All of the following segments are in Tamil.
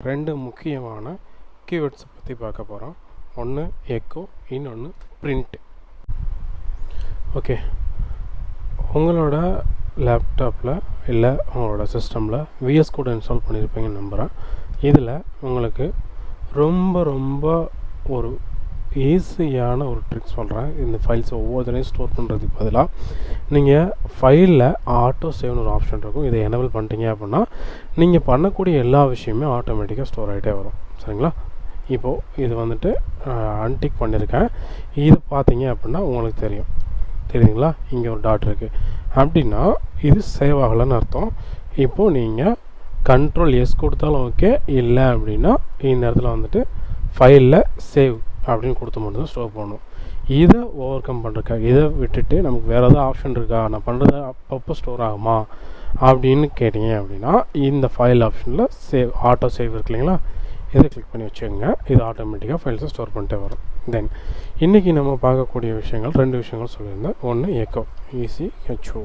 ரெண்டு முக்கியமான கீவேர்ட்ஸை பற்றி பார்க்க போகிறோம். ஒன்று எக்கோ, இன்னொன்று பிரிண்ட். ஓகே, உங்களோட லேப்டாப்பில் இல்லை உங்களோட சிஸ்டமில் விஎஸ் கோட் இன்ஸ்டால் பண்ணியிருப்பீங்கன்னு நம்புகிறேன். இதில் உங்களுக்கு ரொம்ப ஒரு ஈஸியான ஒரு ட்ரிக் சொல்கிறேன். இந்த ஃபைல்ஸை ஒவ்வொருத்தரையும் ஸ்டோர் பண்ணுறதுக்கு பதிலாக நீங்கள் ஃபைலில் ஆட்டோ சேவ்னு ஒரு ஆப்ஷன் இருக்கும். இதை எனேபிள் பண்ணிட்டீங்க அப்படின்னா நீங்கள் பண்ணக்கூடிய எல்லா விஷயமே ஆட்டோமேட்டிக்காக ஸ்டோர் ஆகிட்டே வரும். சரிங்களா? இப்போது இது வந்துட்டு அன்டிக் பண்ணியிருக்கேன். இது பார்த்தீங்க அப்படின்னா உங்களுக்கு தெரியுங்களா? இங்கே ஒரு டாட் இருக்குது அப்படின்னா இது சேவ் ஆகலைன்னு அர்த்தம். இப்போது நீங்கள் கண்ட்ரோல் எஸ் கொடுத்தாலும் ஓகே, இல்லை அப்படின்னா இந்த இடத்துல வந்துட்டு ஃபைலில் சேவ் அப்படின்னு கொடுத்து மட்டும்தான் ஸ்டோர் பண்ணணும். இதை ஓவர் கம் பண்ணுறதுக்காக இதை விட்டுட்டு நமக்கு வேறு ஏதாவது ஆப்ஷன் இருக்கா, நான் பண்ணுறது அப்பப்போ ஸ்டோர் ஆகுமா அப்படின்னு கேட்டிங்க அப்படின்னா இந்த ஃபைல் ஆப்ஷனில் சேவ் ஆட்டோ சேவ் இருக்கு இல்லைங்களா, இதை கிளிக் பண்ணி வச்சுக்கோங்க. இது ஆட்டோமேட்டிக்காக ஃபைல்ஸை ஸ்டோர் பண்ணிட்டே வரும். தென் இன்றைக்கி நம்ம பார்க்கக்கூடிய விஷயங்கள் ரெண்டு விஷயங்கள் சொல்லியிருந்தேன். ஒன்று எக்கோ, ECHO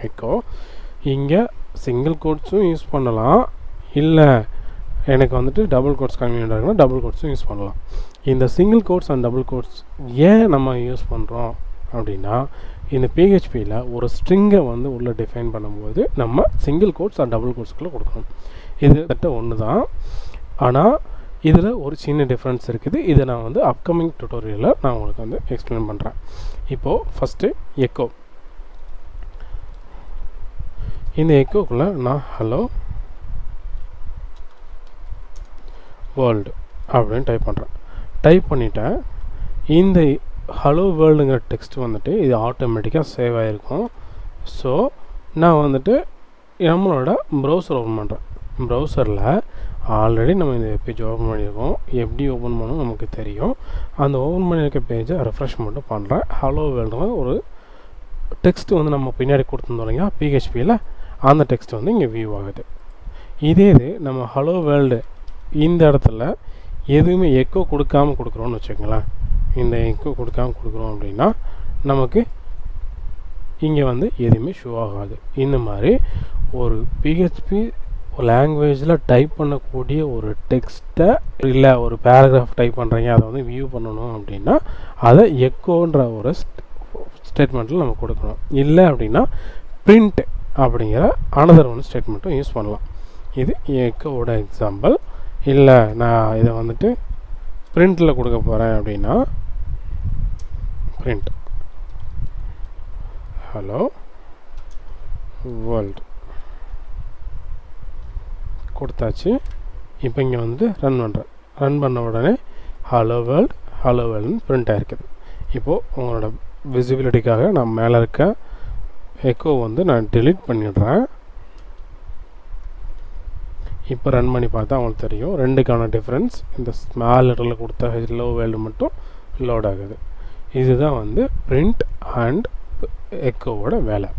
எக்கோ. இங்கே சிங்கிள் கோட்ஸும் யூஸ் பண்ணலாம், இல்லை எனக்கு வந்துட்டு டபுள் கோட்ஸ் கன்வீனியன்ட்டாக இருக்குன்னா டபுள் கோட்ஸும் யூஸ் பண்ணலாம். இந்த single quotes and double quotes ஏன் நம்ம யூஸ் பண்ணுறோம் அப்படின்னா, இந்த PHPயில் ஒரு ஸ்ட்ரிங்கை வந்து உள்ளே டிஃபைன் பண்ணும்போது நம்ம சிங்கிள் கோட்ஸ் அண்ட் டபுள் கோட்ஸ்குள்ளே கொடுக்கணும். இது கிட்ட ஒன்று தான், ஆனால் இதில் ஒரு சின்ன டிஃப்ரென்ஸ் இருக்குது. இதை நான் வந்து அப்கமிங் டுட்டோரியலில் நான் உங்களுக்கு வந்து எக்ஸ்பிளைன் பண்ணுறேன். இப்போது ஃபஸ்ட்டு எக்கோ. இந்த எக்கோக்குள்ளே நான் ஹலோ வேர்ல்டு அப்படின்னு டைப் பண்ணுறேன். டைப் பண்ணிவிட்டேன். இந்த ஹலோ வேர்ல்டுங்கிற டெக்ஸ்ட் வந்துட்டு இது ஆட்டோமேட்டிக்காக சேவ் ஆகிருக்கும். ஸோ நான் வந்துட்டு நம்மளோட ப்ரௌசர் ஓப்பன் பண்ணுறேன். ப்ரௌசரில் ஆல்ரெடி நம்ம இந்த பேஜ் ஓப்பன் பண்ணியிருக்கோம். எப்படி ஓப்பன் பண்ணணும் நமக்கு தெரியும். அந்த ஓப்பன் பண்ணியிருக்க பேஜை ரெஃப்ரெஷ் மட்டும் பண்ணுறேன். ஹலோ வேர்ல்டுங்க ஒரு டெக்ஸ்ட்டு வந்து நம்ம பின்னாடி கொடுத்துருந்தோம் இல்லைங்களா PHPயில், அந்த டெக்ஸ்ட் வந்து இங்கே வியூ ஆகுது. இதே இது நம்ம ஹலோ வேர்ல்டு இந்த இடத்துல எதுவுமே எக்கோ கொடுக்காமல் கொடுக்குறோன்னு வச்சுக்கோங்களேன். இந்த எக்கோ கொடுக்காமல் கொடுக்குறோம் அப்படின்னா நமக்கு இங்கே வந்து எதுவுமே ஷோ ஆகாது. இந்த மாதிரி ஒரு PHP லாங்குவேஜில் டைப் பண்ணக்கூடிய ஒரு டெக்ஸ்ட்டை இல்லை ஒரு பேராகிராஃப் டைப் பண்ணுறீங்க, அதை வந்து வியூ பண்ணணும் அப்படின்னா அதை எக்கோன்ற ஒரு ஸ்டேட்மெண்ட்டில் நம்ம கொடுக்கணும். இல்லை அப்படின்னா பிரிண்ட் அப்படிங்கிற அனதர் ஒன் ஸ்டேட்மெண்ட்டும் யூஸ் பண்ணலாம். இது எக்கோவோட எக்ஸாம்பிள். இல்லை நான் இதை வந்துட்டு பிரிண்டில் கொடுக்க போகிறேன் அப்படின்னா பிரிண்ட் ஹலோ வேர்ல்டு கொடுத்தாச்சு. இப்போ இங்கே வந்து ரன் பண்ணுறேன். ரன் பண்ண உடனே ஹலோ வேர்ல்டுன்னு பிரிண்ட் ஆகிருக்குது. இப்போது உங்களோட விசிபிலிட்டிக்காக நான் மேலே இருக்க எக்கோ வந்து நான் டெலீட் பண்ணிடுறேன். இப்போ ரன் பண்ணி பார்த்தா அவங்களுக்கு தெரியும் ரெண்டுக்கான டிஃப்ரென்ஸ். இந்த ஸ்மால் லெட்டரில் கொடுத்த ஹலோ வேர்ல்டு மட்டும் லோட் ஆகுது. இதுதான் வந்து பிரிண்ட் அண்ட் எக்கோவோட வேலை.